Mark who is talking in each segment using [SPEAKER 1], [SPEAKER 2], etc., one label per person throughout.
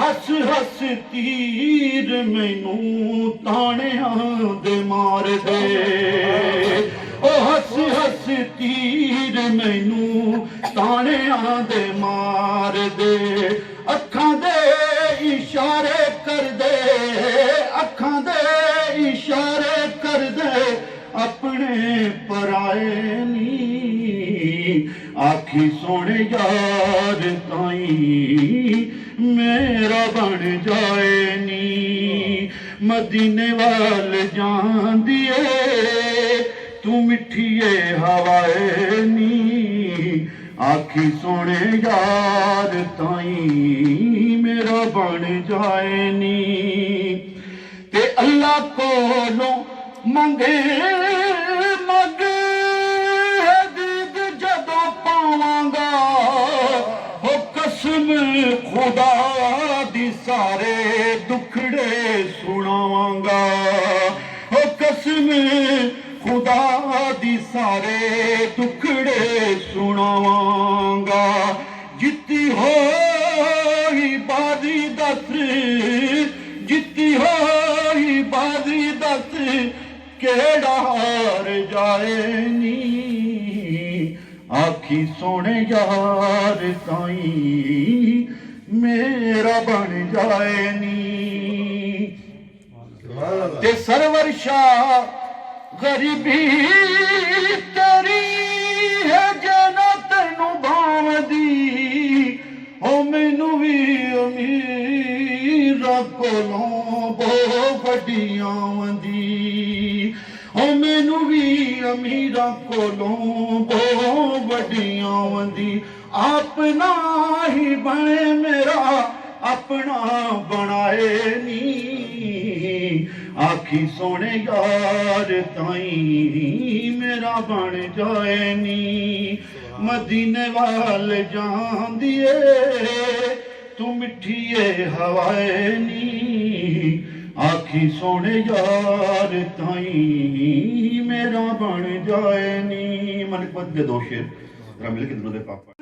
[SPEAKER 1] ہس ہس تیر مینوں تانیاں دے مار دے او ہس ہس تیر مینوں تانیاں دے مار دے اکھاں دے اشارے کر دے اکھاں دے اشارے کر دے اپنے پرائے نی آکھی سونے یار تائیں میرا بن جائے نی مدینے وال جان دیے تو مٹھیے ہوائے نی آکھی سونے یار تائیں میرا بن جائے نی تے اللہ کولوں منگے منگے دید جدوں پاواں گا ہو قسم خدا دی سارے دکھڑے سناواں گا ہو قسم خدا دی سارے دکھڑے سناواں گا جتی ہوئی بازی دس جتی ہوئی بازی دس کیڑا ہار جائے نی آکھی سونے یار تائیں میرا بن جائے نی تے سرور شاہ غریبی تیری ہے جنا تینوں بھاوندی او مینوں وی امیراں کولوں بہت وڈیاں آوندی او مینوں وی امیراں کولوں بہت وڈیاں آوندی اپنا ہی بنے میرا اپنا بنائے نی آکھی سونے یار تائیں میرا بن جائے نی مدینے وال جان دیے تو مٹھیے ہوائے نی آکھی سونے یار تائیں میرا بن جائے نی من کو دے دو شیر ذرا مل کے درود پاک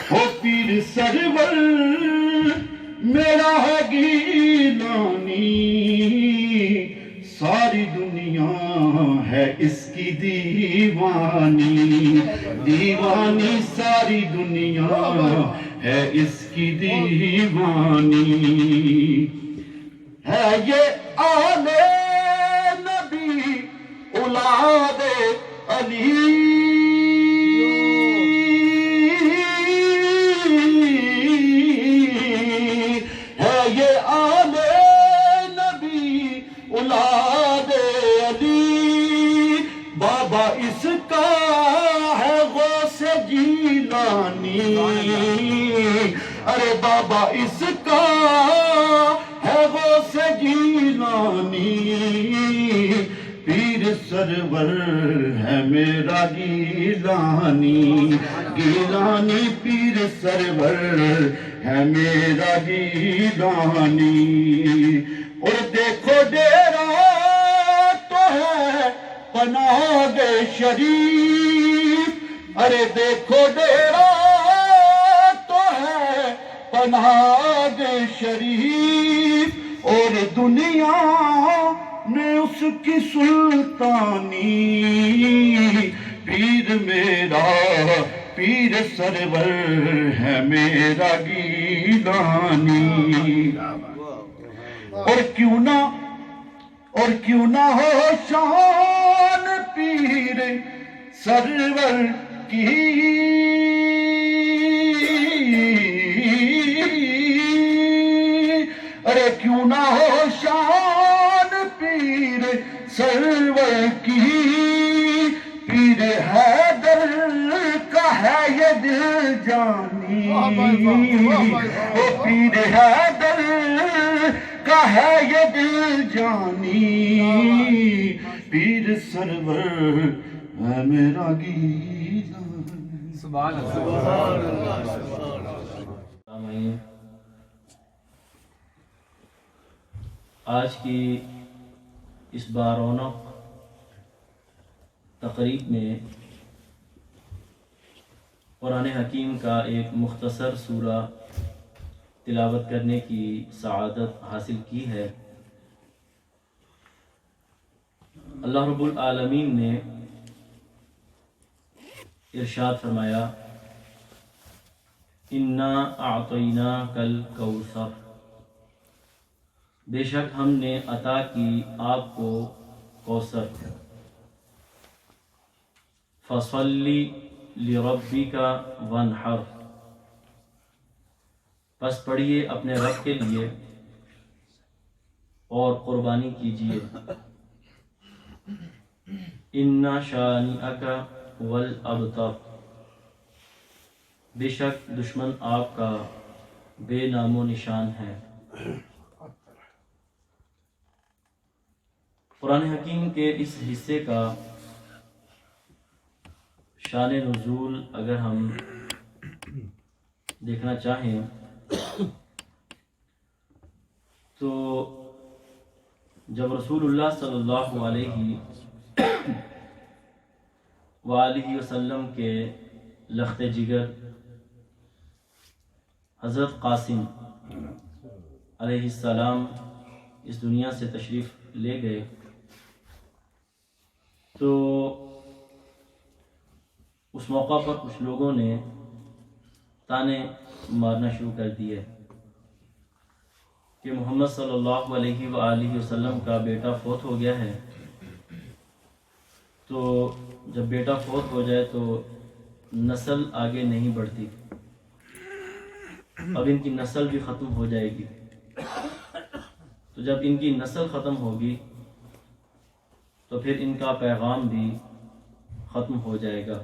[SPEAKER 1] او پیر سرور میرا ہے گیلانی ساری دنیا ہے اس کی دیوانی دیوانی ساری دنیا ہے اس کی دیوانی ہے یہ آل نبی اولاد علی ہے یہ آل نبی اولاد علی بابا اس کا ہے غوث جیلانی ارے بابا اس کا ہے غوث جیلانی پیر سرور ہے میرا گیلانی گیلانی پیر سرور ہے میرا گیلانی اور دیکھو ڈیرا تو ہے پناہ شریف ارے دیکھو ڈیرا تو ہے پناہ شریف اور دنیا میں اس کی سلطانی پیر میرا پیر سرور ہے میرا گیلانی اور کیوں نہ ہو شان پیر سرور کی ارے کیوں نہ ہو شان پیر سرور کی پیر حیدر کا ہے یہ دل جانی او پیر حیدر کا ہے یہ دل جانی پیر سرور ہے میرا گیلانی
[SPEAKER 2] سبحان اللہ۔
[SPEAKER 3] آج کی اس بارونق تقریب میں قرآن حکیم کا ایک مختصر سورہ تلاوت کرنے کی سعادت حاصل کی ہے۔ اللہ رب العالمین نے ارشاد فرمایا، انا اعطیناک الکوثر، بے شک ہم نے عطا کی آپ کو کوثر، فصلی لربک وانحر، پس پڑھیے اپنے رب کے لیے اور قربانی کیجیے، ان شانئک هو الابتر، بے شک دشمن آپ کا بے نام و نشان ہے۔ قرآن حکیم کے اس حصے کا شان نزول اگر ہم دیکھنا چاہیں تو جب رسول اللہ صلی اللہ علیہ وآلہ وسلم کے لخت جگر حضرت قاسم علیہ السلام اس دنیا سے تشریف لے گئے تو اس موقع پر کچھ لوگوں نے تانے مارنا شروع کر دیے کہ محمد صلی اللہ علیہ وآلہ وسلم کا بیٹا فوت ہو گیا ہے، تو جب بیٹا فوت ہو جائے تو نسل آگے نہیں بڑھتی، اب ان کی نسل بھی ختم ہو جائے گی، تو جب ان کی نسل ختم ہوگی تو پھر ان کا پیغام بھی ختم ہو جائے گا۔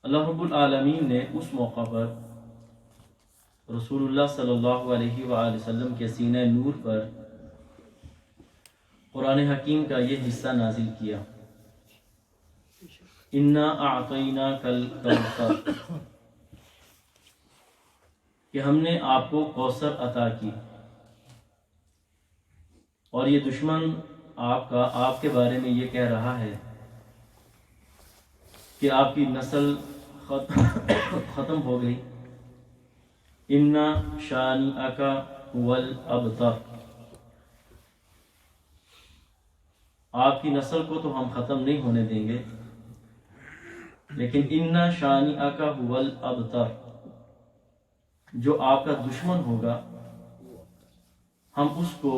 [SPEAKER 3] اللہ رب العالمین نے اس موقع پر رسول اللہ صلی اللہ علیہ وآلہ وسلم کے سینہ نور پر قرآن حکیم کا یہ حصہ نازل کیا، انا اعطیناک الکوثر، کہ ہم نے آپ کو کوثر عطا کی، اور یہ دشمن آپ کے بارے میں یہ کہہ رہا ہے کہ آپ کی نسل ختم ہو گئی، ان شانئک هو الابتر، آپ کی نسل کو تو ہم ختم نہیں ہونے دیں گے، لیکن ان شانئک هو الابتر، جو آپ کا دشمن ہوگا ہم اس کو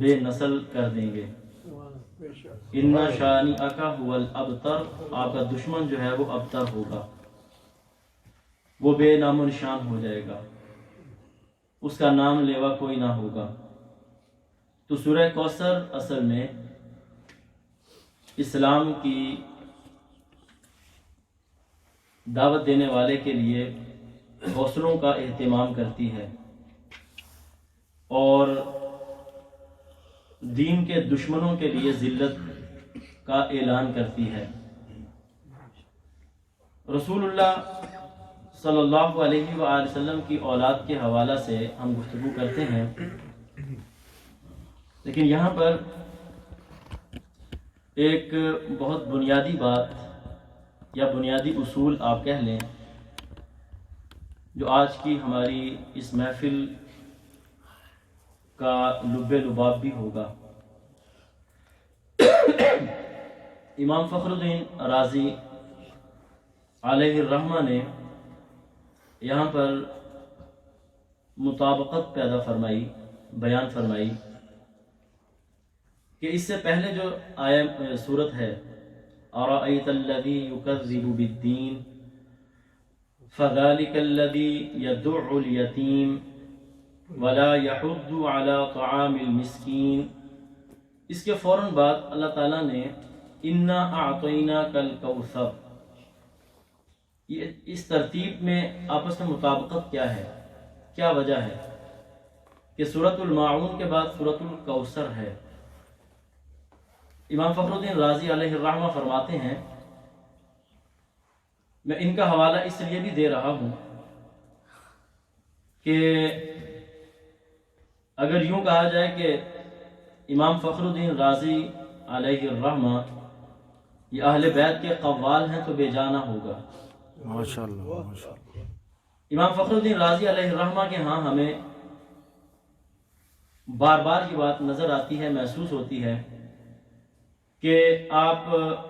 [SPEAKER 3] بے نسل کر دیں گے۔ ان شانئک هو الابتر، آپ کا دشمن جو ہے وہ ابتر ہوگا، وہ بے نام و نشان ہو جائے گا، اس کا نام لیوا کوئی نہ ہوگا۔ تو سورہ کوثر اصل میں اسلام کی دعوت دینے والے کے لیے حوصلوں کا اہتمام کرتی ہے اور دین کے دشمنوں کے لیے ذلت کا اعلان کرتی ہے۔ رسول اللہ صلی اللہ علیہ وآلہ وسلم کی اولاد کے حوالہ سے ہم گفتگو کرتے ہیں، لیکن یہاں پر ایک بہت بنیادی بات یا بنیادی اصول آپ کہہ لیں جو آج کی ہماری اس محفل کا لب لباب بھی ہوگا۔ امام فخر الدین رازی علیہ الرحمہ نے یہاں پر مطابقت پیدا فرمائی، بیان فرمائی کہ اس سے پہلے جو صورت ہے اَرَأَيْتَ الَّذِي يُكَذِّبُ بِالدِّينِ فَذَلِكَ الَّذِي يَدُعُّ الْيَتِيمَ وَلَا يَحُضُّ عَلَى طَعَامِ الْمِسْكِينِ، اس کے فوراً بعد اللہ تعالیٰ نے اِنَّا أَعْطَيْنَاكَ الْكَوْثَرَ، اس ترتیب میں آپس میں مطابقت کیا ہے، کیا وجہ ہے کہ سورۃ الماعون کے بعد سورۃ الکوثر ہے؟ امام فخر الدین رازی علیہ الرحمہ فرماتے ہیں، میں ان کا حوالہ اس لیے بھی دے رہا ہوں کہ اگر یوں کہا جائے کہ امام فخر الدین رازی علیہ الرحمہ یہ اہل بیت کے قوال ہیں تو بے جانا ہوگا،
[SPEAKER 2] ماشاءاللہ ماشاءاللہ۔
[SPEAKER 3] امام فخر الدین رازی علیہ الرحمہ کے ہاں ہمیں بار بار یہ بات نظر آتی ہے، محسوس ہوتی ہے کہ آپ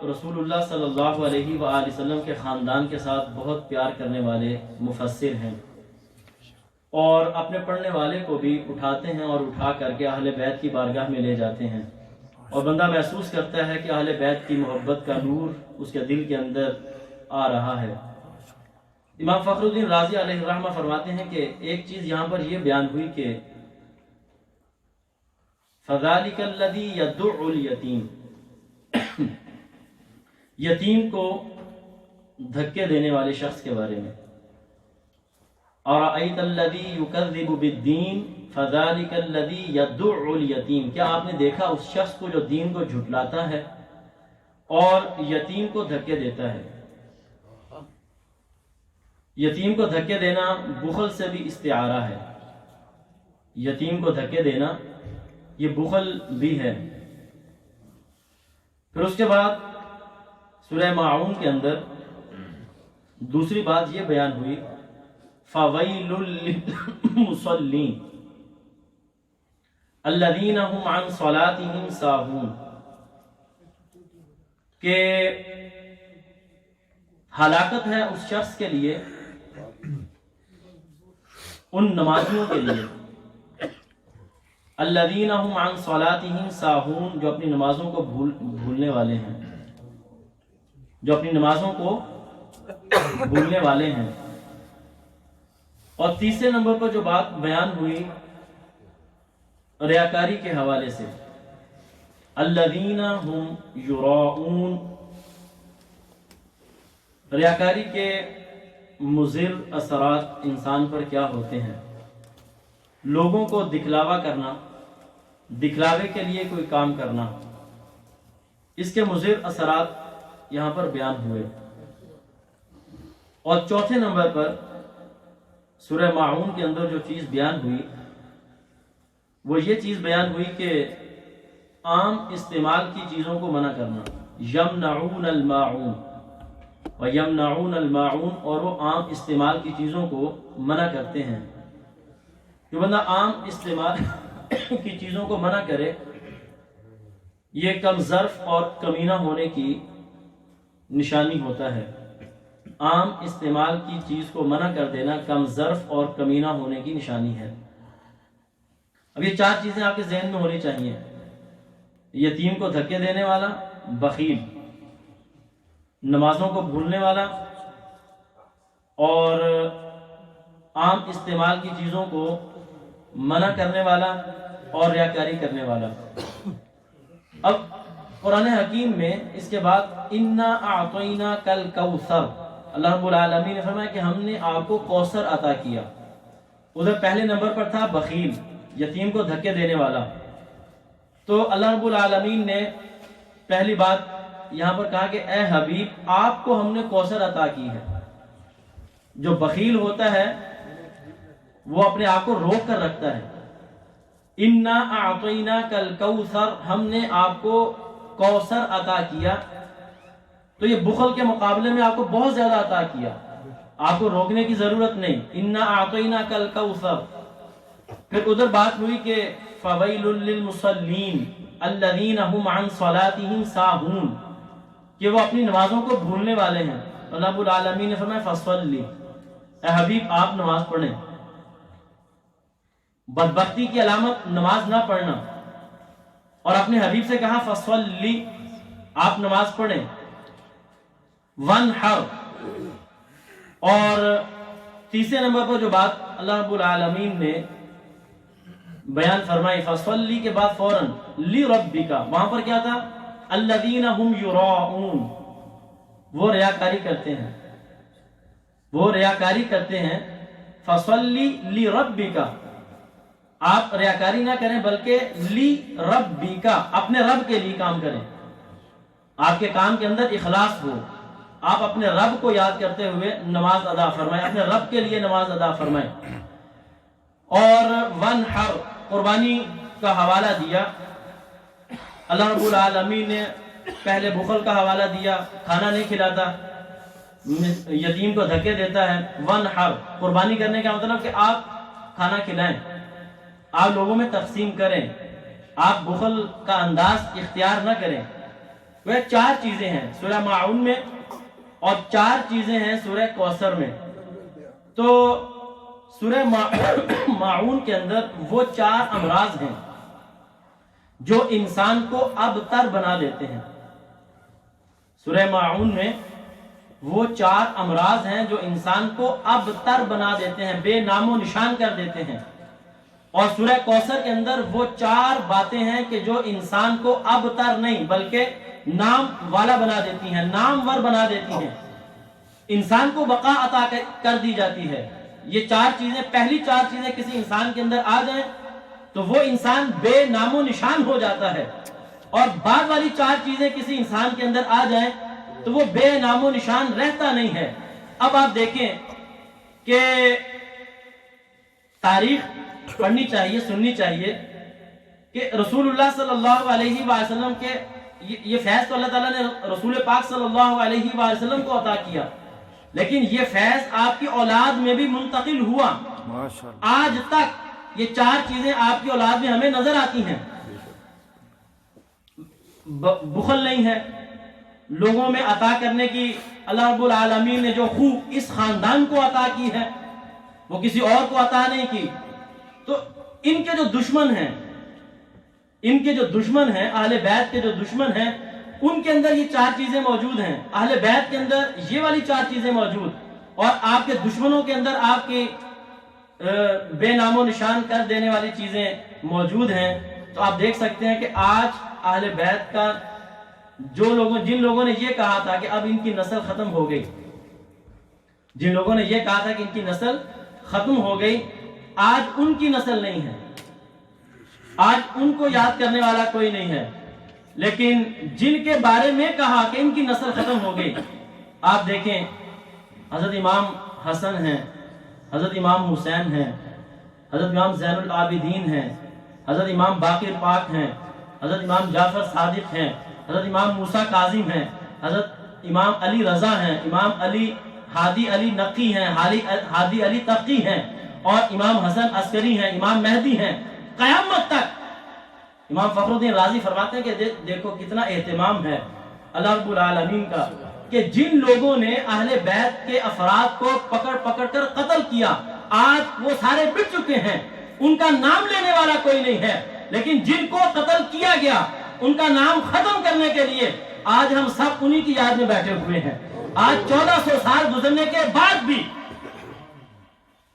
[SPEAKER 3] رسول اللہ صلی اللہ علیہ وآلہ وسلم کے خاندان کے ساتھ بہت پیار کرنے والے مفسر ہیں، اور اپنے پڑھنے والے کو بھی اٹھاتے ہیں اور اٹھا کر کے اہل بیت کی بارگاہ میں لے جاتے ہیں، اور بندہ محسوس کرتا ہے کہ اہل بیت کی محبت کا نور اس کے دل کے اندر آ رہا ہے۔ امام فخر الدین رازی علیہ الرحمہ فرماتے ہیں کہ ایک چیز یہاں پر یہ بیان ہوئی کہ فَذَلِكَ الَّذِي يَدُعُّ الْيَتِيمَ، یتیم کو دھکے دینے والے شخص کے بارے میں، أَرَأَيْتَ الَّذِي يُكَذِّبُ بِالدِّينِ فَذَلِكَ الَّذِي يَدُعُّ الْيَتِيمَ، کیا آپ نے دیکھا اس شخص کو جو دین کو جھٹلاتا ہے اور یتیم کو دھکے دیتا ہے؟ یتیم کو دھکے دینا بخل سے بھی استعارہ ہے، یتیم کو دھکے دینا یہ بخل بھی ہے۔ پھر اس کے بعد سورہ ماعون کے اندر دوسری بات یہ بیان ہوئی فَوَيْلٌ لِّلْمُصَلِّينَ الَّذِينَ هُمْ عَنْ صَلَاتِهِمْ سَاهُونَ، کہ ہلاکت ہے اس شخص کے لیے، ان نمازیوں کے لیے، الذین هم عن صلاتهم ساہون، جو اپنی نمازوں کو بھولنے والے ہیں، جو اپنی نمازوں کو بھولنے والے ہیں۔ اور تیسرے نمبر پر جو بات بیان ہوئی ریاکاری کے حوالے سے، الذین هم یراؤون، ریاکاری کے مضر اثرات انسان پر کیا ہوتے ہیں؟ لوگوں کو دکھلاوا کرنا، دکھلاوے کے لیے کوئی کام کرنا، اس کے مضر اثرات یہاں پر بیان ہوئے۔ اور چوتھے نمبر پر سورہ ماعون کے اندر جو چیز بیان ہوئی وہ یہ چیز بیان ہوئی کہ عام استعمال کی چیزوں کو منع کرنا، یمنعون الماعون وَيَمْنَعُونَ الْمَاعُونَ، اور وہ عام استعمال کی چیزوں کو منع کرتے ہیں۔ جو بندہ عام استعمال کی چیزوں کو منع کرے یہ کم ظرف اور کمینہ ہونے کی نشانی ہوتا ہے۔ عام استعمال کی چیز کو منع کر دینا کم ظرف اور کمینہ ہونے کی نشانی ہے۔ اب یہ چار چیزیں آپ کے ذہن میں ہونی چاہیے: یتیم کو دھکے دینے والا، بخیل، نمازوں کو بھولنے والا، اور عام استعمال کی چیزوں کو منع کرنے والا اور ریاکاری کرنے والا۔ اب قرآن حکیم میں اس کے بعد اِنَّا أَعْطَيْنَاكَ الْكَوْثَرَ، اللہ رب العالمین نے فرمایا کہ ہم نے آپ کو کوثر عطا کیا۔ ادھر پہلے نمبر پر تھا بخیل، یتیم کو دھکے دینے والا، تو اللہ رب العالمین نے پہلی بات یہاں پر کہا کہ اے حبیب آپ کو ہم نے کوثر عطا کی ہے۔ جو بخیل ہوتا ہے وہ اپنے آپ کو روک کر رکھتا ہے۔ اِنَّا أَعْطَيْنَاكَ الْكَوْثَرَ، ہم نے آپ کو کوثر عطا کیا، تو یہ بخل کے مقابلے میں آپ کو بہت زیادہ عطا کیا، آپ کو روکنے کی ضرورت نہیں۔ اِنَّا أَعْطَيْنَاكَ الْكَوْثَرَ۔ پھر ادھر بات ہوئی کہ فَوَيْلٌ لِّلْمُصَلِّينَ الَّذِينَ هُمْ عَنْ صَلَاتِهِمْ سَاهُونَ، کہ وہ اپنی نمازوں کو بھولنے والے ہیں۔ اللہ رب العالمین نے فرمایا فَصَلِّ، اے حبیب آپ نماز پڑھیں۔ بدبختی کی علامت نماز نہ پڑھنا، اور اپنے حبیب سے کہا فَصَلِّ، آپ نماز پڑھیں۔ وَانْحَرْ، اور تیسرے نمبر پر جو بات اللہ رب العالمین نے بیان فرمائی فَصَلِّ کے بعد فوراً لِرَبِّكَ، وہاں پر کیا تھا؟ الَّذِينَ هُمْ يُرَاءُونَ، وہ ریاکاری کرتے ہیں، وہ ریاکاری کرتے ہیں۔ فَصَلِّ لِرَبِّكَ، آپ ریاکاری نہ کریں بلکہ لِرَبِّكَ، اپنے رب کے لیے کام کریں، آپ کے کام کے اندر اخلاص ہو، آپ اپنے رب کو یاد کرتے ہوئے نماز ادا فرمائیں، اپنے رب کے لیے نماز ادا فرمائیں۔ اور وَانْحَرْ، قربانی کا حوالہ دیا۔ اللہ رب العالمین نے پہلے بخل کا حوالہ دیا، کھانا نہیں کھلاتا، یتیم کو دھکے دیتا ہے. ونحر قربانی کرنے کا مطلب کہ آپ کھانا کھلائیں، آپ لوگوں میں تقسیم کریں، آپ بخل کا انداز اختیار نہ کریں. وہ 4 چیزیں ہیں سورہ ماعون میں اور 4 چیزیں ہیں سورہ کوثر میں. تو سورہ ماعون کے اندر وہ 4 امراض ہیں جو انسان کو ابتر بنا دیتے ہیں. سورہ ماعون میں وہ 4 امراض ہیں جو انسان کو ابتر بنا دیتے ہیں، بے نام و نشان کر دیتے ہیں. اور سورہ کوثر کے اندر وہ 4 باتیں ہیں کہ جو انسان کو ابتر نہیں بلکہ نام والا بنا دیتی ہیں، نامور بنا دیتی ہیں، انسان کو بقا عطا کر دی جاتی ہے. یہ 4 چیزیں، پہلی 4 چیزیں کسی انسان کے اندر آ جائیں تو وہ انسان بے نام و نشان ہو جاتا ہے، اور بعد والی 4 چیزیں کسی انسان کے اندر آ جائیں تو وہ بے نام و نشان رہتا نہیں ہے. اب آپ دیکھیں کہ تاریخ پڑھنی چاہیے، سننی چاہیے کہ رسول اللہ صلی اللہ علیہ وسلم کے یہ فیض تو اللہ تعالیٰ نے رسول پاک صلی اللہ علیہ وسلم کو عطا کیا، لیکن یہ فیض آپ کی اولاد میں بھی منتقل ہوا. آج تک یہ 4 چیزیں آپ کی اولاد میں ہمیں نظر آتی ہیں. بخل نہیں ہے، لوگوں میں عطا کرنے کی اللہ رب العالمین نے جو خوب اس خاندان کو عطا کی ہے وہ کسی اور کو عطا نہیں کی. تو ان کے جو دشمن ہیں، ان کے جو دشمن ہیں، اہل بیت کے جو دشمن ہیں، ان کے اندر یہ 4 چیزیں موجود ہیں. اہل بیت کے اندر یہ والی 4 چیزیں موجود، اور آپ کے دشمنوں کے اندر آپ کی بے نام و نشان کر دینے والی چیزیں موجود ہیں. تو آپ دیکھ سکتے ہیں کہ آج اہل بیت کا جن لوگوں نے یہ کہا تھا کہ اب ان کی نسل ختم ہو گئی، جن لوگوں نے یہ کہا تھا کہ ان کی نسل ختم ہو گئی، آج ان کی نسل نہیں ہے، آج ان کو یاد کرنے والا کوئی نہیں ہے. لیکن جن کے بارے میں کہا کہ ان کی نسل ختم ہو گئی، آپ دیکھیں حضرت امام حسن ہیں، حضرت امام حسین ہیں، حضرت امام زین العابدین ہیں، حضرت امام باقر پاک ہیں، حضرت امام جعفر صادق ہیں، حضرت امام موسیٰ کاظم ہیں، حضرت امام علی رضا ہیں، امام علی ہادی علی نقی ہیں، ہادی علی تقی ہیں، اور امام حسن عسکری ہیں، امام مہدی ہیں. قیامت تک امام فخر الدین رازی فرماتے ہیں کہ دیکھو کتنا اہتمام ہے اللہ رب العالمین کا کہ جن لوگوں نے اہل بیت کے افراد کو پکڑ کر قتل کیا، آج وہ سارے مٹ چکے ہیں، ان کا نام لینے والا کوئی نہیں ہے. لیکن جن کو قتل کیا گیا ان کا نام ختم کرنے کے لیے آج ہم سب انہی کی یاد میں بیٹھے ہوئے ہیں. آج 1400 سال گزرنے کے بعد بھی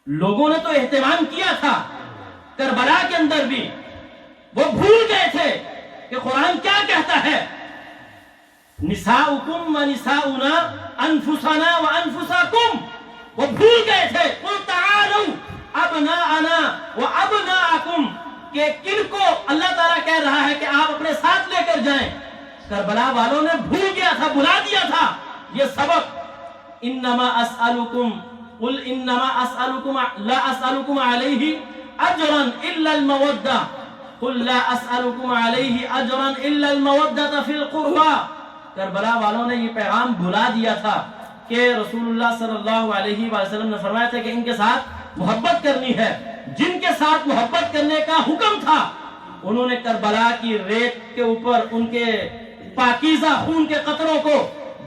[SPEAKER 3] لوگوں نے تو اہتمام کیا تھا، کربلا کے اندر بھی وہ بھول گئے تھے کہ قرآن کیا کہتا ہے، نساؤکم و نساؤنا انفسنا و انفساکم. وہ بھول گئے تھے قل تعالوا ابناءنا و ابناءکم، کہ کن کو اللہ تعالیٰ کہہ رہا ہے کہ آپ اپنے ساتھ لے کر جائیں. کربلا والوں نے بھول گیا تھا، بھلا دیا تھا یہ سبق. انما اسألکم قل انما اسألکم لا اسألکم علیہ اجرا الا المودہ قل لا اسألکم علیہ اجرا الا المودہ فی القربى. کربلا والوں نے یہ پیغام بھلا دیا تھا کہ رسول اللہ صلی اللہ علیہ وسلم نے فرمایا تھا کہ ان کے ساتھ محبت کرنی ہے. جن کے ساتھ محبت کرنے کا حکم تھا انہوں نے کربلا کی ریت کے اوپر ان کے پاکیزہ خون کے قطروں کو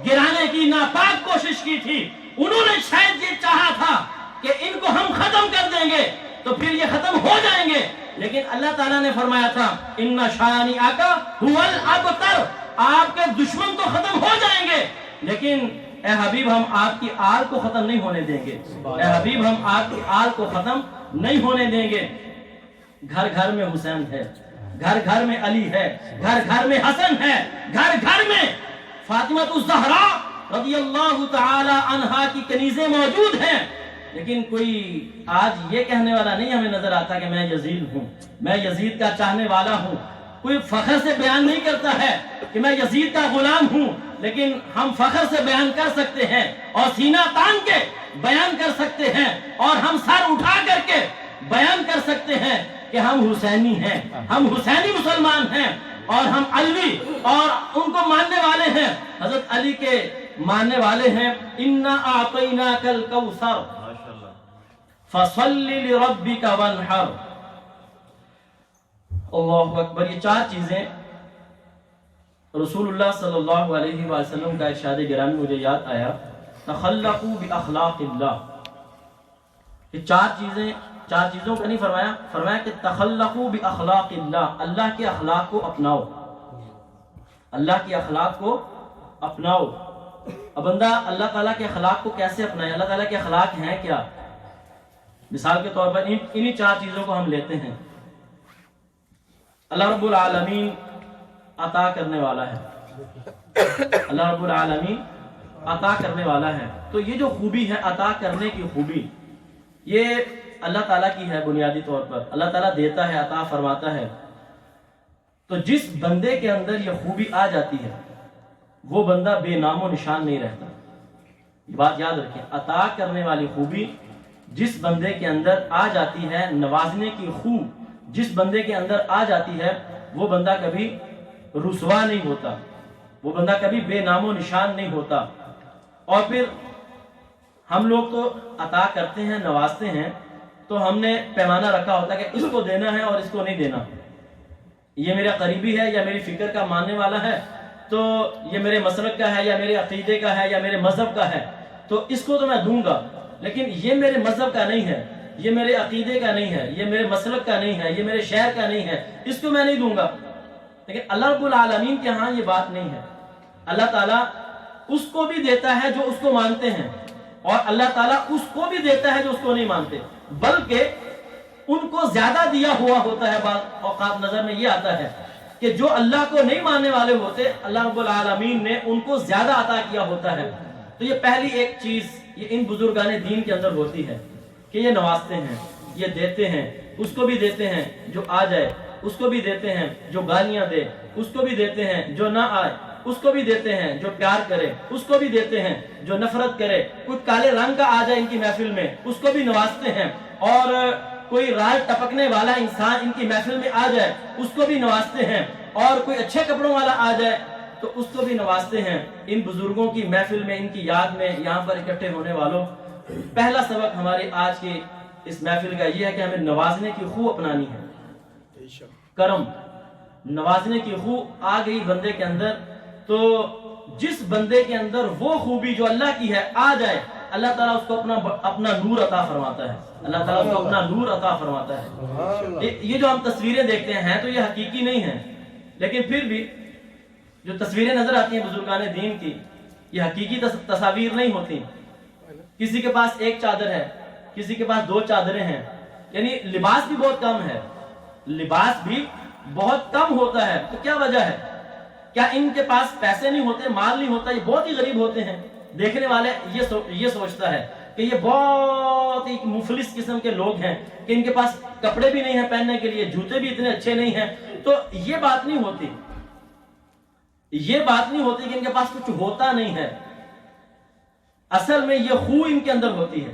[SPEAKER 3] گرانے کی ناپاک کوشش کی تھی. انہوں نے شاید یہ چاہا تھا کہ ان کو ہم ختم کر دیں گے تو پھر یہ ختم ہو جائیں گے، لیکن اللہ تعالیٰ نے فرمایا تھا ان شانئک ھو الابتر، آپ کے دشمن تو ختم ہو جائیں گے لیکن اے حبیب ہم آپ کی آل کو ختم نہیں ہونے دیں گے. اے حبیب ہم آپ کی آل کو ختم نہیں ہونے دیں گے. گھر گھر میں حسین ہے، گھر گھر میں علی ہے، گھر گھر میں حسن ہے، گھر گھر میں فاطمہ الزہرا رضی اللہ تعالی عنہا کی کنیزیں موجود ہیں. لیکن کوئی آج یہ کہنے والا نہیں ہمیں نظر آتا کہ میں یزید ہوں، میں یزید کا چاہنے والا ہوں. کوئی فخر سے بیان نہیں کرتا ہے کہ میں یزید کا غلام ہوں، لیکن ہم فخر سے بیان کر سکتے ہیں اور سینہ تان کے بیان کر سکتے ہیں اور ہم سر اٹھا کر کے بیان کر سکتے ہیں کہ ہم حسینی ہیں، ہم حسینی مسلمان ہیں اور ہم علوی اور ان کو ماننے والے ہیں. حضرت علی کے ماننے والے ہیں انا اعطیناکل کوثر فصلی لربک وانحر. اللہ اکبر. یہ چار چیزیں رسول اللہ صلی اللہ علیہ وسلم کا ارشاد گرامی مجھے یاد آیا. تخلقوا باخلاق اللہ. یہ چار چیزوں کو نہیں فرمایا کہ تخلقوا باخلاق اللہ. اللہ کے اخلاق کو اپناؤ. اللہ کے اخلاق کو اپناؤ. اب بندہ اللہ تعالیٰ کے اخلاق کو کیسے اپنائے؟ اللہ تعالیٰ کے اخلاق ہیں کیا؟ مثال کے طور پر انہی چار چیزوں کو ہم لیتے ہیں. اللہ رب العالمین عطا کرنے والا ہے. اللہ رب العالمین عطا کرنے والا ہے. تو یہ جو خوبی ہے عطا کرنے کی خوبی، یہ اللہ تعالیٰ کی ہے. بنیادی طور پر اللہ تعالیٰ دیتا ہے، عطا فرماتا ہے. تو جس بندے کے اندر یہ خوبی آ جاتی ہے وہ بندہ بے نام و نشان نہیں رہتا. یہ بات یاد رکھیں. عطا کرنے والی خوبی جس بندے کے اندر آ جاتی ہے، نوازنے کی خوب جس بندے کے اندر آ جاتی ہے، وہ بندہ کبھی رسوا نہیں ہوتا، وہ بندہ کبھی بے نام و نشان نہیں ہوتا. اور پھر ہم لوگ تو عطا کرتے ہیں، نوازتے ہیں، تو ہم نے پیمانہ رکھا ہوتا ہے کہ اس کو دینا ہے اور اس کو نہیں دینا. یہ میرا قریبی ہے یا میری فکر کا ماننے والا ہے تو یہ میرے مسلک کا ہے یا میرے عقیدے کا ہے یا میرے مذہب کا ہے تو اس کو تو میں دوں گا، لیکن یہ میرے مذہب کا نہیں ہے، یہ میرے عقیدے کا نہیں ہے، یہ میرے مسلک کا نہیں ہے، یہ میرے شہر کا نہیں ہے، اس کو میں نہیں دوں گا. لیکن اللہ رب العالمین کے ہاں یہ بات نہیں ہے. اللہ تعالیٰ اس کو بھی دیتا ہے جو اس کو مانتے ہیں، اور اللہ تعالیٰ اس کو بھی دیتا ہے جو اس کو نہیں مانتے، بلکہ ان کو زیادہ دیا ہوا ہوتا ہے. بعض اوقات نظر میں یہ آتا ہے کہ جو اللہ کو نہیں ماننے والے ہوتے، اللہ رب العالمین نے ان کو زیادہ عطا کیا ہوتا ہے. تو یہ پہلی ایک چیز یہ ان بزرگان دین کے اندر ہوتی ہے کہ یہ نوازتے ہیں، یہ دیتے ہیں، اس کو بھی دیتے ہیں جو آ جائے، اس کو بھی دیتے ہیں جو گالیاں دے، اس کو بھی دیتے ہیں جو نہ آئے، اس کو بھی دیتے ہیں جو پیار کرے، اس کو بھی دیتے ہیں جو نفرت کرے. کچھ کالے رنگ کا آ جائے ان کی محفل میں، اس کو بھی نوازتے ہیں. اور کوئی رال ٹپکنے والا انسان ان کی محفل میں آ جائے، اس کو بھی نوازتے ہیں. اور کوئی اچھے کپڑوں والا آ جائے تو اس کو بھی نوازتے ہیں. ان بزرگوں کی محفل میں، ان کی یاد میں یہاں پر اکٹھے ہونے والوں، پہلا سبق ہماری آج کی اس محفل کا یہ ہے کہ ہمیں نوازنے کی خو اپنانی ہے. کرم، نوازنے کی خو آ گئی بندے کے اندر، تو جس بندے کے اندر وہ خوبی جو اللہ کی ہے آ جائے، اللہ تعالیٰ اس کو اپنا نور عطا فرماتا ہے. اللہ تعالیٰ اس کو اپنا نور عطا فرماتا ہے. یہ جو ہم تصویریں دیکھتے ہیں تو یہ حقیقی نہیں ہیں، لیکن پھر بھی جو تصویریں نظر آتی ہیں بزرگان دین کی، یہ حقیقی تصاویر نہیں ہوتی. کسی کے پاس ایک چادر ہے، کسی کے پاس 2 چادریں ہیں، یعنی لباس بھی بہت کم ہے، لباس بھی بہت کم ہوتا ہے. تو کیا وجہ ہے؟ کیا ان کے پاس پیسے نہیں ہوتے، مال نہیں ہوتا؟ یہ بہت ہی غریب ہوتے ہیں. دیکھنے والے یہ سوچتا ہے کہ یہ بہت ہی مفلس قسم کے لوگ ہیں کہ ان کے پاس کپڑے بھی نہیں ہیں پہننے کے لیے، جوتے بھی اتنے اچھے نہیں ہیں. تو یہ بات نہیں ہوتی، یہ بات نہیں ہوتی کہ ان کے پاس کچھ ہوتا نہیں ہے. اصل میں یہ خو ان کے اندر ہوتی ہے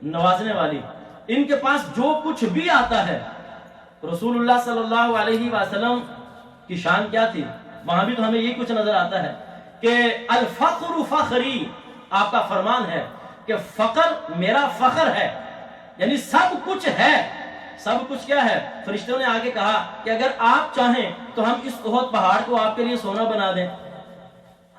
[SPEAKER 3] نوازنے والی. ان کے پاس جو کچھ بھی آتا ہے، رسول اللہ صلی اللہ علیہ وسلم کی شان کیا تھی؟ وہاں بھی تو ہمیں یہی کچھ نظر آتا ہے کہ الفقر فخری، آپ کا فرمان ہے کہ فقر میرا فخر ہے. یعنی سب کچھ ہے. سب کچھ کیا ہے؟ فرشتوں نے آگے کہا کہ اگر آپ چاہیں تو ہم اس احد پہاڑ کو آپ کے لیے سونا بنا دیں.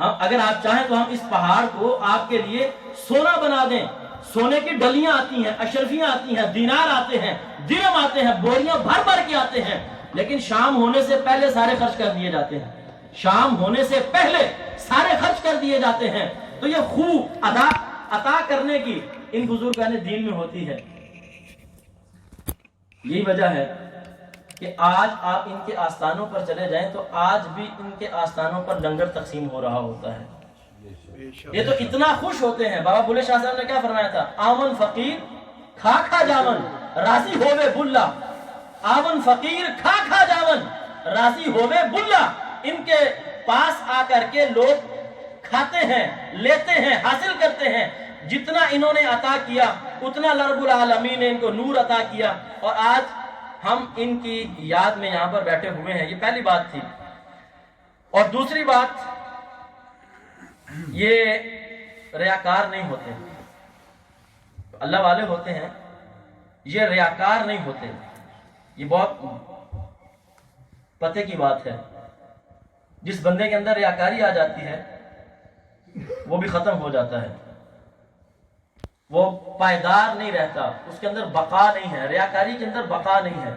[SPEAKER 3] ہاں، اگر آپ چاہیں تو ہم اس پہاڑ کو آپ کے لیے سونا بنا دیں. سونے کی ڈلیاں آتی ہیں، اشرفیاں آتی ہیں، دینار آتے ہیں، درہم آتے ہیں، بوریاں بھر بھر کے آتے ہیں، لیکن شام ہونے سے پہلے سارے خرچ کر دیے جاتے ہیں. شام ہونے سے پہلے سارے خرچ کر دیے جاتے ہیں. تو یہ خوب عطا کرنے کی ان بزرگان دین میں ہوتی ہے. یہی وجہ ہے کہ آج آپ ان کے آستانوں پر چلے جائیں تو آج بھی ان کے آستانوں پر لنگر تقسیم ہو رہا ہوتا ہے. یہ تو اتنا خوش ہوتے ہیں. بابا بلے شاہ صاحب نے کیا فرمایا تھا؟ آمن فقیر کھا کھا جاون راضی ہووے بلا. آمن فقیر کھا کھا جاون راضی ہووے بلا. ان کے پاس آ کر کے لوگ کھاتے ہیں، لیتے ہیں، حاصل کرتے ہیں. جتنا انہوں نے عطا کیا اتنا اللہ رب العالمین نے ان کو نور عطا کیا. اور آج ہم ان کی یاد میں یہاں پر بیٹھے ہوئے ہیں. یہ پہلی بات تھی. اور دوسری بات یہ ریاکار نہیں ہوتے، اللہ والے ہوتے ہیں، یہ ریاکار نہیں ہوتے. یہ بہت پتے کی بات ہے. جس بندے کے اندر ریاکاری آ جاتی ہے وہ بھی ختم ہو جاتا ہے، وہ پائیدار نہیں رہتا، اس کے اندر بقا نہیں ہے. ریاکاری کے اندر بقا نہیں ہے.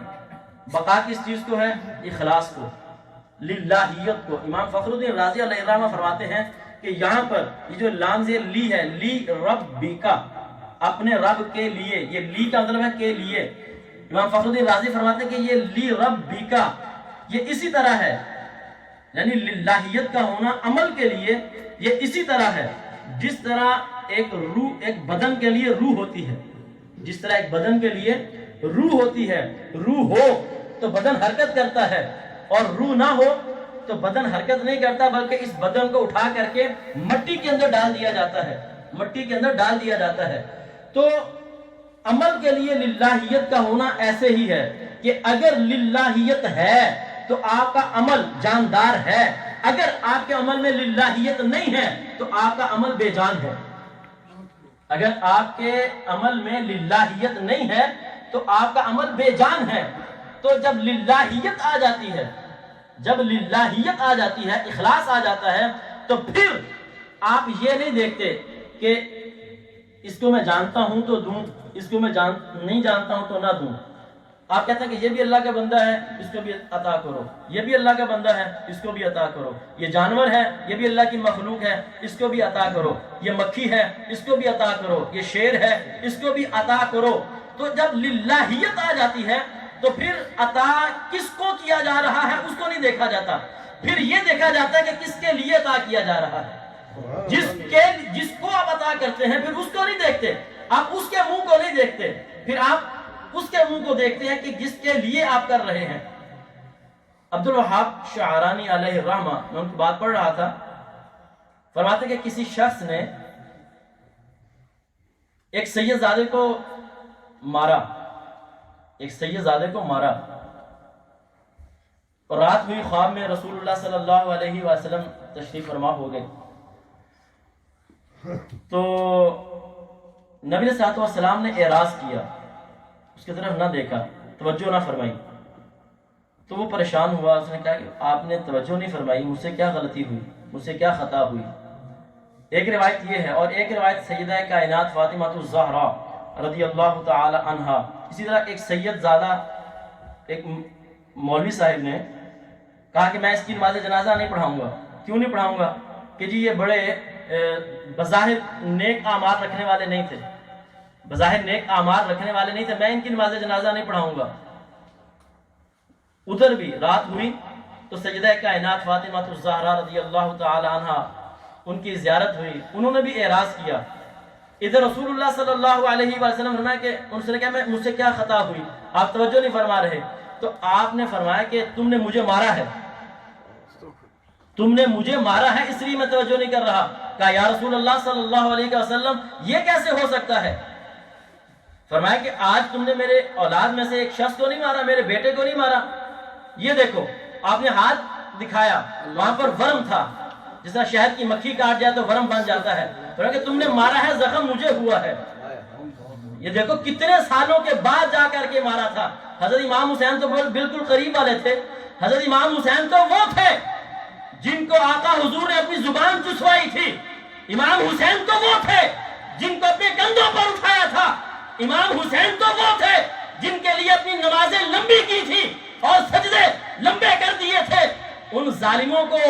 [SPEAKER 3] بقا کس چیز کو ہے؟ اخلاص کو، للہیت کو. امام فخر الدین رازی علیہ الرحمہ فرماتے ہیں کہ یہاں پر یہ جو لام زیر لی ہے، لی ربک، اپنے رب کے لیے، یہ لی کا مطلب ہے کے لیے. امام فخر الدین رازی فرماتے ہیں کہ یہ لی ربک یہ اسی طرح ہے، یعنی للہیت کا ہونا عمل کے لیے یہ اسی طرح ہے جس طرح ایک روح، ایک بدن کے لیے روح ہوتی ہے. جس طرح ایک بدن کے لیے روح ہوتی ہے، روح ہو تو بدن حرکت کرتا ہے، اور روح نہ ہو تو بدن حرکت نہیں کرتا، بلکہ اس بدن کو اٹھا کر کے مٹی کے اندر ڈال دیا جاتا ہے، مٹی کے اندر ڈال دیا جاتا ہے. تو عمل کے لیے للہیت کا ہونا ایسے ہی ہے کہ اگر للہیت ہے تو آپ کا عمل جاندار ہے، اگر آپ کے عمل میں للہیت نہیں ہے تو آپ کا عمل بے جان ہے. اگر آپ کے عمل میں للہیت نہیں ہے تو آپ کا عمل بے جان ہے. تو جب للہیت آ جاتی ہے، جب للہیت آ جاتی ہے، اخلاص آ جاتا ہے، تو پھر آپ یہ نہیں دیکھتے کہ اس کو میں جانتا ہوں تو دوں، اس کو میں نہیں جانتا ہوں تو نہ دوں. آپ کہتے ہیں کہ یہ بھی اللہ کا بندہ ہے، اس کو بھی عطا کرو، یہ بھی اللہ کا بندہ ہے، اس کو بھی عطا کرو، یہ جانور ہے، یہ بھی اللہ کی مخلوق ہے، اس کو بھی عطا کرو، یہ مکھی ہے، اس کو بھی عطا کرو، یہ شیر ہے، اس کو بھی عطا کرو. تو جب للہیت آ جاتی ہے تو پھر عطا کس کو کیا جا رہا ہے اس کو نہیں دیکھا جاتا، پھر یہ دیکھا جاتا ہے کہ کس کے لیے عطا کیا جا رہا ہے. جس کو آپ عطا کرتے ہیں پھر اس کو نہیں دیکھتے، آپ اس کے منہ کو نہیں دیکھتے، پھر آپ اس کے منہ کو دیکھتے ہیں کہ جس کے لیے آپ کر رہے ہیں. عبد الوہاب شعرانی علیہ الرحمہ، میں ان کی بات پڑھ رہا تھا، فرماتے کہ کسی شخص نے ایک سید زادے کو مارا، ایک سید زادے کو مارا، اور رات ہوئی، خواب میں رسول اللہ صلی اللہ علیہ وسلم تشریف فرما ہو گئے. تو نبی علیہ الصلوۃ والسلام نے اعراض کیا، اس کی طرف نہ دیکھا، توجہ نہ فرمائی. تو وہ پریشان ہوا، اس نے کہا کہ آپ نے توجہ نہیں فرمائی، مجھ سے کیا غلطی ہوئی، مجھ سے کیا خطا ہوئی. ایک روایت یہ ہے، اور ایک روایت سیدہ کائنات فاطمہ الزہرا رضی اللہ تعالی عنہا، اسی طرح ایک سید زادہ، ایک مولوی صاحب نے کہا کہ میں اس کی نماز جنازہ نہیں پڑھاؤں گا. کیوں نہیں پڑھاؤں گا؟ کہ جی یہ بڑے بظاہر نیک اعمال رکھنے والے نہیں تھے، بظاہر نیک اعمال رکھنے والے نہیں تھے، میں ان کی نماز جنازہ نہیں پڑھاؤں گا. ادھر بھی رات ہوئی تو سیدہ کائنات فاطمہ الزہرا رضی اللہ تعالی عنہا، ان کی زیارت ہوئی، انہوں نے بھی اعراض کیا. ادھر رسول اللہ صلی اللہ علیہ وسلم فرمایا کہ ان سے کہا مجھ سے کیا خطا ہوئی، آپ توجہ نہیں فرما رہے. تو آپ نے فرمایا کہ تم نے مجھے مارا ہے، تم نے مجھے مارا ہے، اس لیے میں توجہ نہیں کر رہا. کہا یا رسول اللہ صلی اللہ علیہ وسلم یہ کیسے ہو سکتا ہے؟ فرمایا کہ آج تم نے میرے اولاد میں سے ایک شخص کو نہیں مارا، میرے بیٹے کو نہیں مارا. یہ دیکھو، آپ نے ہاتھ دکھایا، وہاں پر ورم تھا، جس طرح شہد کی مکھی کاٹ جائے تو ورم بن جاتا ہے. فرمایا کہ تم نے مارا ہے، زخم مجھے ہوا ہے. یہ دیکھو کتنے سالوں کے بعد جا کر کے مارا تھا. حضرت امام حسین تو بالکل قریب والے تھے. حضرت امام حسین تو وہ تھے جن کو آقا حضور نے اپنی زبان چسوائی تھی. امام حسین تو وہ تھے جن کو اپنے کندھوں پر اٹھایا تھا. امام حسین تو وہ تھے جن کے لیے اپنی نمازیں لمبی کی تھی اور سجدے لمبے کر دیے تھے. ان ظالموں کو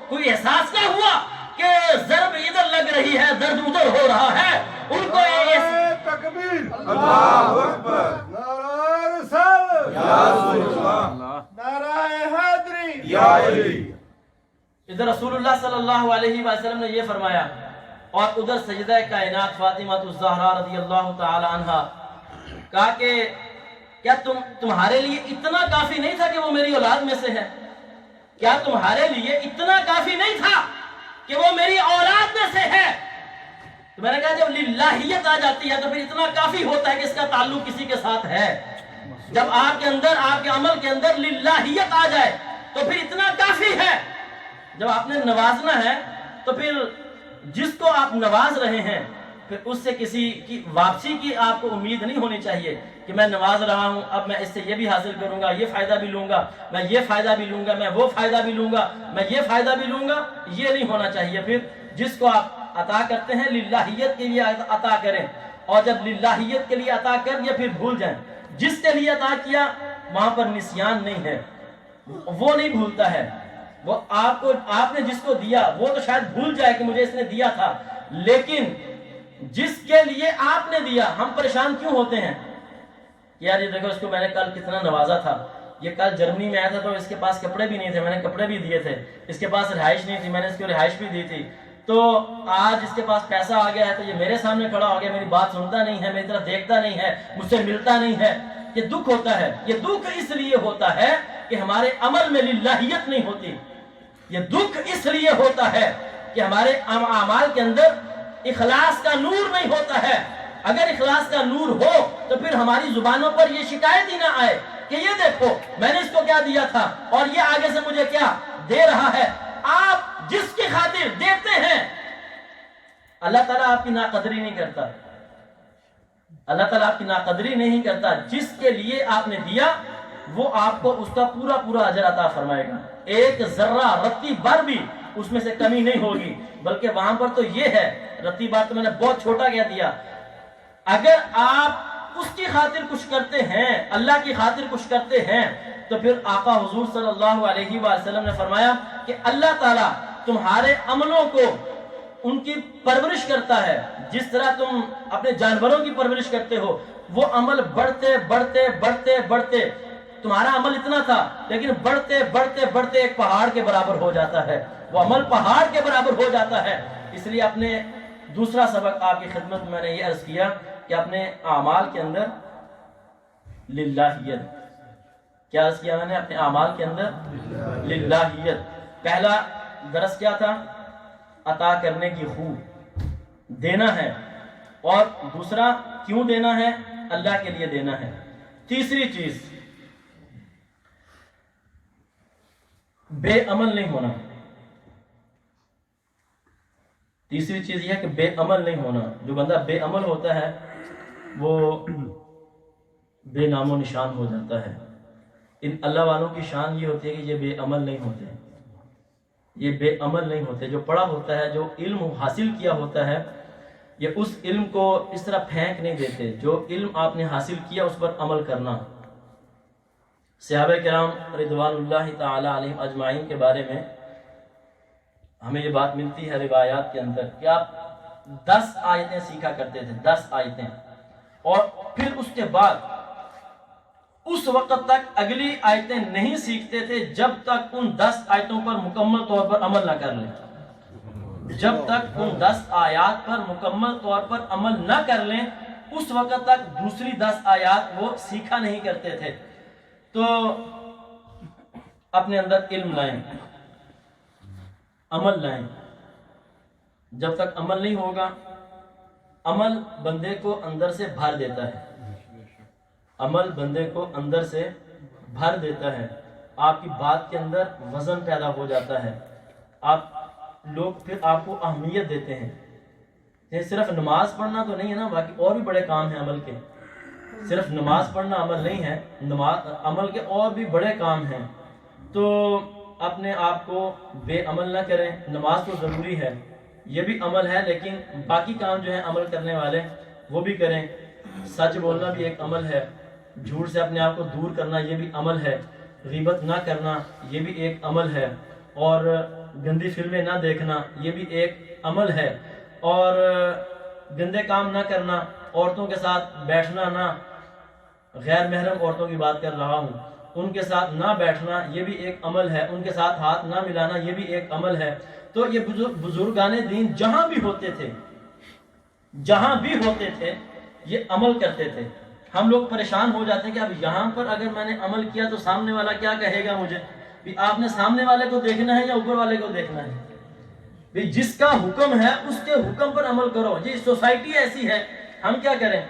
[SPEAKER 3] کوئی احساس نہ ہوا کہ ضرب ادھر لگ رہی ہے، درد ادھر ہو رہا ہے. ان کو
[SPEAKER 1] تکبیر، اللہ اکبر، نعرہ رسالت، یا رسول اللہ، نعرہ حیدری، یا علی.
[SPEAKER 3] ادھر رسول اللہ صلی اللہ علیہ وسلم نے یہ فرمایا، اور ادھر سیدہ کائنات فاطمہ الزہرا رضی اللہ تعالی عنہا کہا کہ کیا تمہارے لیے اتنا کافی نہیں تھا کہ وہ میری اولاد میں سے ہے؟ کیا تمہارے لیے اتنا کافی نہیں تھا کہ وہ میری اولاد میں سے ہے؟ تو میں نے کہا جب للہیت آ جاتی ہے تو پھر اتنا کافی ہوتا ہے کہ اس کا تعلق کسی کے ساتھ ہے. جب آپ کے اندر، آپ کے عمل کے اندر للہیت آ جائے تو پھر اتنا کافی ہے. جب آپ نے نوازنا ہے تو پھر جس کو آپ نواز رہے ہیں پھر اس سے کسی کی واپسی کی آپ کو امید نہیں ہونی چاہیے کہ میں نواز رہا ہوں اب میں اس سے یہ بھی حاصل کروں گا، یہ فائدہ بھی لوں گا، میں یہ فائدہ بھی لوں گا، میں وہ فائدہ بھی لوں گا، میں یہ فائدہ بھی لوں گا، یہ نہیں ہونا چاہیے۔ پھر جس کو آپ عطا کرتے ہیں للہیت کے لیے عطا کریں، اور جب للہیت کے لیے عطا کر یا پھر بھول جائیں۔ جس کے لیے عطا کیا وہاں پر نسیان نہیں ہے، وہ نہیں بھولتا ہے، وہ آپ نے جس کو دیا وہ تو شاید بھول جائے کہ مجھے اس نے دیا تھا، لیکن جس کے لیے آپ نے دیا ہم پریشان کیوں ہوتے ہیں کہ یار یہ دیکھو اس کو میں نے کل کتنا نوازا تھا، یہ کل جرمنی میں آیا تھا تو اس کے پاس کپڑے بھی نہیں تھے، میں نے کپڑے بھی دیے تھے، اس کے پاس رہائش نہیں تھی، میں نے اس کو رہائش بھی دی تھی، تو آج اس کے پاس پیسہ آ گیا ہے تو یہ میرے سامنے کھڑا ہو گیا، میری بات سنتا نہیں ہے، میری طرف دیکھتا نہیں ہے، مجھ سے ملتا نہیں ہے، یہ دکھ ہوتا ہے۔ یہ دکھ اس لیے ہوتا ہے کہ ہمارے عمل میں للہیت نہیں ہوتی، یہ دکھ اس لیے ہوتا ہے کہ ہمارے اعمال کے اندر اخلاص کا نور نہیں ہوتا ہے۔ اگر اخلاص کا نور ہو تو پھر ہماری زبانوں پر یہ شکایت ہی نہ آئے کہ یہ دیکھو میں نے اس کو کیا دیا تھا اور یہ آگے سے مجھے کیا دے رہا ہے۔ آپ جس کی خاطر دیتے ہیں اللہ تعالیٰ آپ کی ناقدری نہیں کرتا، اللہ تعالیٰ آپ کی ناقدری نہیں کرتا، جس کے لیے آپ نے دیا وہ آپ کو اس کا پورا پورا اجر عطا فرمائے گا، ایک ذرہ رتی بھر بھی اس میں سے کمی نہیں ہوگی، بلکہ وہاں پر تو یہ ہے، رتی بھر تو میں نے بہت چھوٹا کہہ دیا، اگر آپ اس کی خاطر کچھ کرتے ہیں، اللہ کی خاطر کچھ کرتے ہیں، تو پھر آقا حضور صلی اللہ علیہ وسلم نے فرمایا کہ اللہ تعالیٰ تمہارے عملوں کو ان کی پرورش کرتا ہے، جس طرح تم اپنے جانوروں کی پرورش کرتے ہو، وہ عمل بڑھتے بڑھتے بڑھتے بڑھتے، تمہارا عمل اتنا تھا لیکن بڑھتے بڑھتے بڑھتے ایک پہاڑ کے برابر ہو جاتا ہے، وہ عمل پہاڑ کے برابر ہو جاتا ہے۔ اس لیے اپنے دوسرا سبق آپ کی خدمت میں نے یہ عرض کیا کہ اپنے اعمال کے اندر للہیت، کیا عرض کیا میں نے؟ اپنے اعمال کے اندر للہیت۔ پہلا درس کیا تھا؟ عطا کرنے کی خوب، دینا ہے، اور دوسرا کیوں دینا ہے؟ اللہ کے لیے دینا ہے۔ تیسری چیز بے عمل نہیں ہونا، تیسری چیز یہ ہے کہ بے عمل نہیں ہونا۔ جو بندہ بے عمل ہوتا ہے وہ بے نام و نشان ہو جاتا ہے۔ ان اللہ والوں کی شان یہ ہوتی ہے کہ یہ بے عمل نہیں ہوتے، یہ بے عمل نہیں ہوتے۔ جو پڑھا ہوتا ہے، جو علم حاصل کیا ہوتا ہے، یہ اس علم کو اس طرح پھینک نہیں دیتے۔ جو علم آپ نے حاصل کیا اس پر عمل کرنا۔ صحابہ کرام رضوان اللہ تعالی علیہم اجمعین کے بارے میں ہمیں یہ بات ملتی ہے روایات کے اندر کہ آپ 10 آیتیں سیکھا کرتے تھے، 10 آیتیں، اور پھر اس کے بعد اس وقت تک اگلی آیتیں نہیں سیکھتے تھے جب تک ان 10 آیتوں پر مکمل طور پر عمل نہ کر لیں۔ جب تک ان 10 آیات پر مکمل طور پر عمل نہ کر لیں اس وقت تک دوسری 10 آیات وہ سیکھا نہیں کرتے تھے۔ تو اپنے اندر علم لائیں، عمل لائیں۔ جب تک عمل نہیں ہوگا، عمل بندے کو اندر سے بھر دیتا ہے، عمل بندے کو اندر سے بھر دیتا ہے، آپ کی بات کے اندر وزن پیدا ہو جاتا ہے، لوگ پھر آپ کو اہمیت دیتے ہیں۔ یہ صرف نماز پڑھنا تو نہیں ہے نا، باقی اور بھی بڑے کام ہیں عمل کے، صرف نماز پڑھنا عمل نہیں ہے، عمل کے اور بھی بڑے کام ہیں۔ تو اپنے آپ کو بے عمل نہ کریں۔ نماز تو ضروری ہے، یہ بھی عمل ہے، لیکن باقی کام جو ہیں عمل کرنے والے وہ بھی کریں۔ سچ بولنا بھی ایک عمل ہے، جھوٹ سے اپنے آپ کو دور کرنا یہ بھی عمل ہے، غیبت نہ کرنا یہ بھی ایک عمل ہے، اور گندی فلمیں نہ دیکھنا یہ بھی ایک عمل ہے، اور گندے کام نہ کرنا، عورتوں کے ساتھ بیٹھنا نہ، غیر محرم عورتوں کی بات کر رہا ہوں، ان کے ساتھ نہ بیٹھنا یہ بھی ایک عمل ہے، ان کے ساتھ ہاتھ نہ ملانا یہ بھی ایک عمل ہے۔ تو یہ بزرگان دین جہاں بھی ہوتے تھے، جہاں بھی ہوتے تھے یہ عمل کرتے تھے۔ ہم لوگ پریشان ہو جاتے ہیں کہ اب یہاں پر اگر میں نے عمل کیا تو سامنے والا کیا کہے گا مجھے؟ بھی آپ نے سامنے والے کو دیکھنا ہے یا اوپر والے کو دیکھنا ہے؟ بھی جس کا حکم ہے اس کے حکم پر عمل کرو۔ یہ سوسائٹی ایسی ہے، ہم کیا کریں؟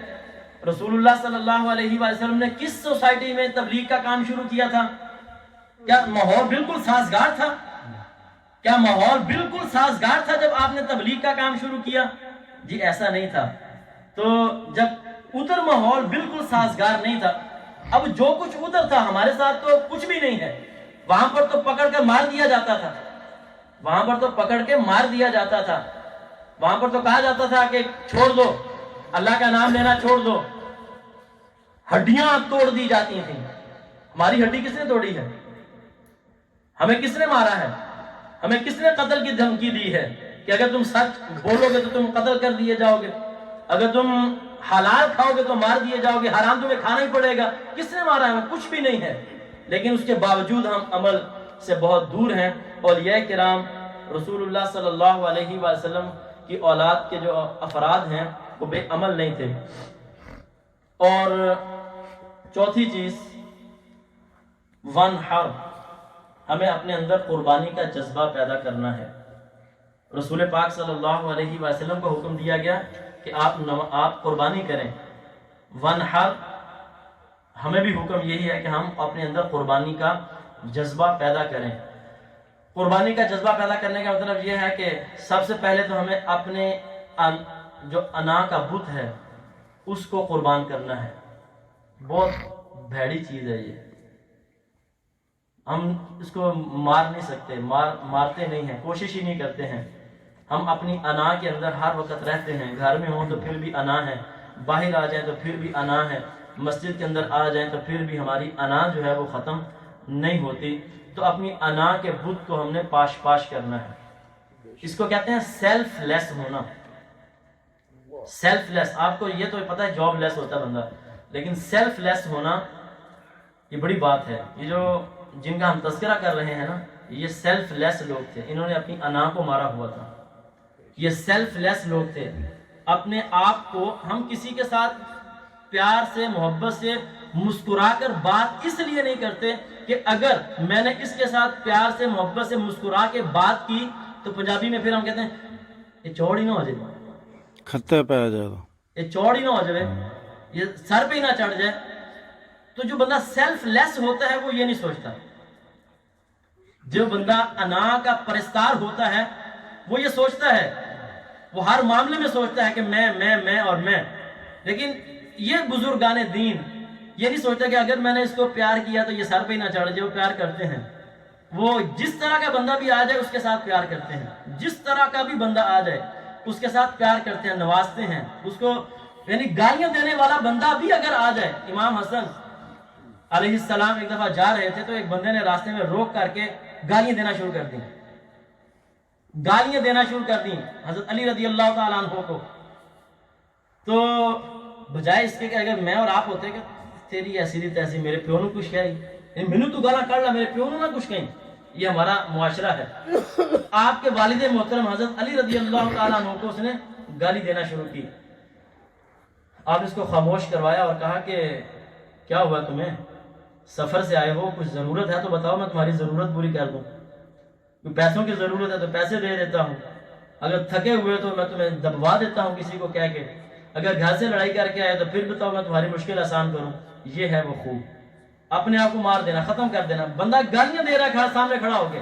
[SPEAKER 3] رسول اللہ صلی اللہ علیہ وسلم نے کس سوسائٹی میں تبلیغ کا کام شروع کیا تھا؟ کیا ماحول بالکل سازگار تھا؟ کیا ماحول بالکل سازگار تھا جب آپ نے تبلیغ کا کام شروع کیا؟ جی ایسا نہیں تھا. تو جب ادھر ماحول بالکل سازگار نہیں تھا، اب جو کچھ ادھر تھا ہمارے ساتھ تو کچھ بھی نہیں ہے. وہاں پر تو پکڑ کر مار دیا جاتا تھا، وہاں پر تو پکڑ کے مار دیا جاتا تھا، وہاں پر تو کہا جاتا تھا کہ چھوڑ دو، اللہ کا نام لینا چھوڑ دو. ہڈیاں توڑ دی جاتی تھیں. ہماری ہڈی کس نے توڑی ہے؟ ہمیں کس نے مارا ہے؟ ہمیں کس نے قتل کی دھمکی دی ہے کہ اگر تم سچ بولو گے تو تم قتل کر دیے جاؤ گے، اگر تم حلال کھاؤ گے تو مار دیے جاؤ گے، حرام تمہیں کھانا ہی پڑے گا؟ کس نے مارا ہے؟ کچھ بھی نہیں ہے. لیکن اس کے باوجود ہم عمل سے بہت دور ہیں. اولیاء کرام رسول اللہ صلی اللہ علیہ وسلم کی اولاد کے جو افراد ہیں وہ بے عمل نہیں تھے. اور چوتھی چیز وانحر، ہمیں اپنے اندر قربانی کا جذبہ پیدا کرنا ہے. رسول پاک صلی اللہ علیہ وسلم کو حکم دیا گیا کہ آپ قربانی کریں. وانحر، ہمیں بھی حکم یہی ہے کہ ہم اپنے اندر قربانی کا جذبہ پیدا کریں. قربانی کا جذبہ پیدا کرنے کا مطلب یہ ہے کہ سب سے پہلے تو ہمیں اپنے جو انا کا بت ہے اس کو قربان کرنا ہے. بہت بھیڑی چیز ہے یہ، ہم اس کو مار نہیں سکتے، مارتے نہیں ہیں، کوشش ہی نہیں کرتے ہیں. ہم اپنی انا کے اندر ہر وقت رہتے ہیں. گھر میں ہوں تو پھر بھی انا ہے، باہر آ جائیں تو پھر بھی انا ہے، مسجد کے اندر آ جائیں تو پھر بھی ہماری انا جو ہے وہ ختم نہیں ہوتی. تو اپنی انا کے بت کو ہم نے پاش کرنا ہے. اس کو کہتے ہیں سیلف لیس ہونا. سیلف لیس، آپ کو یہ تو پتہ ہے جاب لیس ہوتا ہے بندہ، لیکن سیلف لیس ہونا یہ بڑی بات ہے. یہ جو جن کا ہم تذکرہ کر رہے ہیں نا، یہ سیلف لیس لوگ تھے. انہوں نے اپنی انا کو مارا ہوا تھا. یہ سیلف لیس لوگ تھے. اپنے آپ کو ہم کسی کے ساتھ پیار سے محبت سے مسکرا کر بات اس لیے نہیں کرتے کہ اگر میں نے اس کے ساتھ پیار سے محبت سے مسکرا کے بات کی تو پنجابی میں پھر ہم کہتے ہیں یہ چوڑ ہی نہ ہو جائے،
[SPEAKER 2] کھتے پہ آ جائے،
[SPEAKER 3] یہ چوڑ ہی نہ ہو جائے، یہ سر پہ ہی نہ چڑھ جائے. تو جو بندہ سیلف لیس ہوتا ہے وہ یہ نہیں سوچتا. جو بندہ انا کا پرستار ہوتا ہے وہ یہ سوچتا ہے، وہ ہر معاملے میں سوچتا ہے کہ میں اور میں. لیکن یہ بزرگان دین یہ نہیں سوچتا کہ اگر میں نے اس کو پیار کیا تو یہ سر پہ ہی نہ چڑھ جائے. وہ پیار کرتے ہیں. وہ جس طرح کا بندہ بھی آ جائے اس کے ساتھ پیار کرتے ہیں. جس طرح کا بھی بندہ آ جائے اس کے ساتھ پیار کرتے ہیں، نوازتے ہیں اس کو. یعنی گالیاں دینے والا بندہ بھی اگر آ جائے، امام حسن علیہ السلام ایک دفعہ جا رہے تھے تو ایک بندے نے راستے میں روک کر کے گالیاں دینا شروع کر دی. گالیاں دینا شروع کر دی حضرت علی رضی اللہ تعالیٰ عنہ کو. تو بجائے اس کے کہ اگر میں اور آپ ہوتے کہ تیری ایسی تیسی میرے پیو نے کچھ کہی، مینو تو گالا کر لا، میرے پیو نے نہ کچھ کہیں. یہ ہمارا معاشرہ ہے. آپ کے والد محترم حضرت علی رضی اللہ تعالیٰ عنہ کو اس نے گالی دینا شروع کی. آپ نے اس کو خاموش کروایا اور کہا کہ کیا ہوا تمہیں؟ سفر سے آئے ہو، کچھ ضرورت ہے تو بتاؤ، میں تمہاری ضرورت پوری کر دوں. پیسوں کی ضرورت ہے تو پیسے دے دیتا ہوں، اگر تھکے ہوئے تو میں تمہیں دبوا دیتا ہوں کسی کو کہہ کے، اگر گھر سے لڑائی کر کے آئے تو پھر بتاؤ میں تمہاری مشکل آسان کروں. یہ ہے وہ خوب، اپنے آپ کو مار دینا، ختم کر دینا. بندہ گالیاں دے رہا ہے، سامنے کھڑا ہو کے،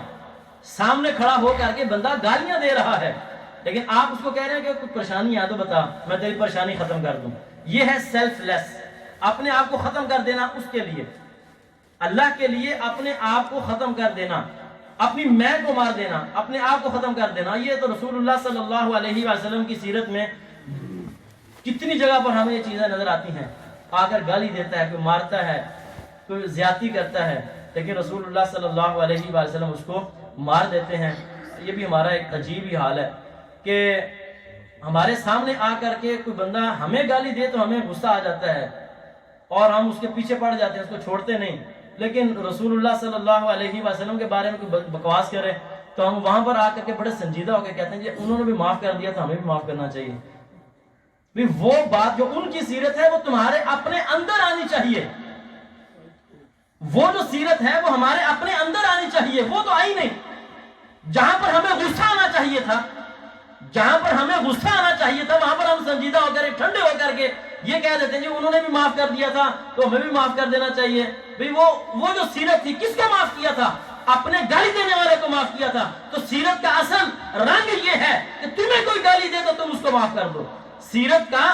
[SPEAKER 3] سامنے کھڑا ہو کر کے بندہ گالیاں دے رہا ہے، لیکن آپ اس کو کہہ رہے ہیں کہ کچھ پریشانی ہے تو بتا، میں تیری پریشانی ختم کر دوں. یہ ہے سیلف لیس، اپنے آپ کو ختم کر دینا. اس کے لیے، اللہ کے لیے اپنے آپ کو ختم کر دینا، اپنی میں کو مار دینا، اپنے آپ کو ختم کر دینا. یہ تو رسول اللہ صلی اللہ علیہ وسلم کی سیرت میں کتنی جگہ پر ہمیں یہ چیزیں نظر آتی ہیں. آ کر گالی دیتا ہے، کوئی مارتا ہے، کوئی زیادتی کرتا ہے، لیکن رسول اللہ صلی اللہ علیہ وسلم اس کو مار دیتے ہیں. یہ بھی ہمارا ایک عجیب ہی حال ہے کہ ہمارے سامنے آ کر کے کوئی بندہ ہمیں گالی دے تو ہمیں غصہ آ جاتا ہے اور ہم اس کے پیچھے پڑ جاتے ہیں، اس کو چھوڑتے نہیں. لیکن رسول اللہ صلی اللہ علیہ وسلم کے بارے میں کوئی بکواس کرے تو ہم وہاں پر آ کر کے بڑے سنجیدہ ہو کے کہتے ہیں جی انہوں نے بھی معاف کر دیا تو ہمیں بھی معاف کرنا چاہیے. وہ بات جو ان کی سیرت ہے وہ تمہارے اپنے اندر آنی چاہیے. وہ جو سیرت ہے وہ ہمارے اپنے اندر آنی چاہیے. وہ تو آئی نہیں. جہاں پر ہمیں غصہ آنا چاہیے تھا، جہاں پر ہمیں غصہ آنا چاہیے تھا وہاں پر ہم سنجیدہ ہو کر ٹھنڈے ہو کر کے یہ کہہ دیتے ہیں جی انہوں نے بھی معاف کر دیا تھا تو ہمیں بھی معاف کر دینا چاہیے. بھئی وہ جو سیرت تھی کس کو معاف کیا تھا؟ اپنے گالی دینے والے کو معاف کیا کیا تھا. تو سیرت کا اصل رنگ یہ ہے کہ تمہیں کوئی گالی دے تو تم اس کو معاف کر دو. سیرت کا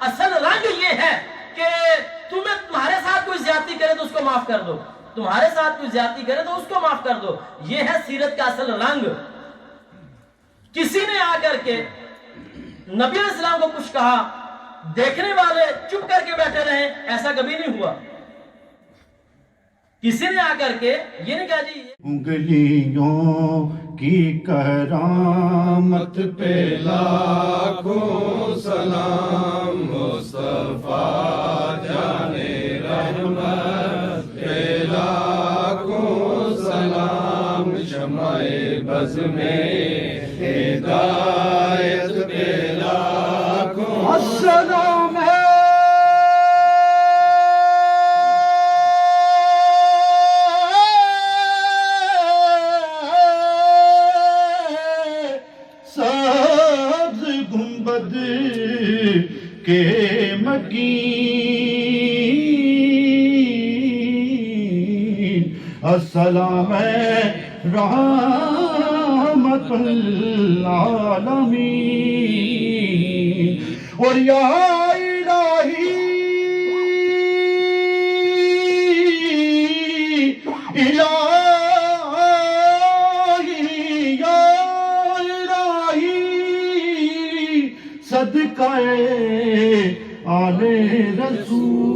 [SPEAKER 3] اصل رنگ یہ ہے کہ تمہارے ساتھ کوئی زیادتی کرے تو اس کو معاف کر دو, تمہارے ساتھ کوئی زیادتی کرے تو اس کو معاف کر دو. یہ ہے سیرت کا اصل رنگ. کسی نے آ کر کے نبی علیہ السلام کو کچھ کہا, دیکھنے والے چپ کر کے بیٹھے رہے, ایسا کبھی نہیں ہوا. کسی نے آ کر کے یہ نہیں کہا جی
[SPEAKER 4] انگلیوں کی کرامت پہ لاکھوں سلام, مصطفیٰ جانے رحمت پہ لاکھوں سلام, شمع بز میں ہدایت پہ لاکھوں السلام ہے. کے مکین السلام رحمت العالمین. اور یا الہی الہی یا الہی صدقہ آل رسول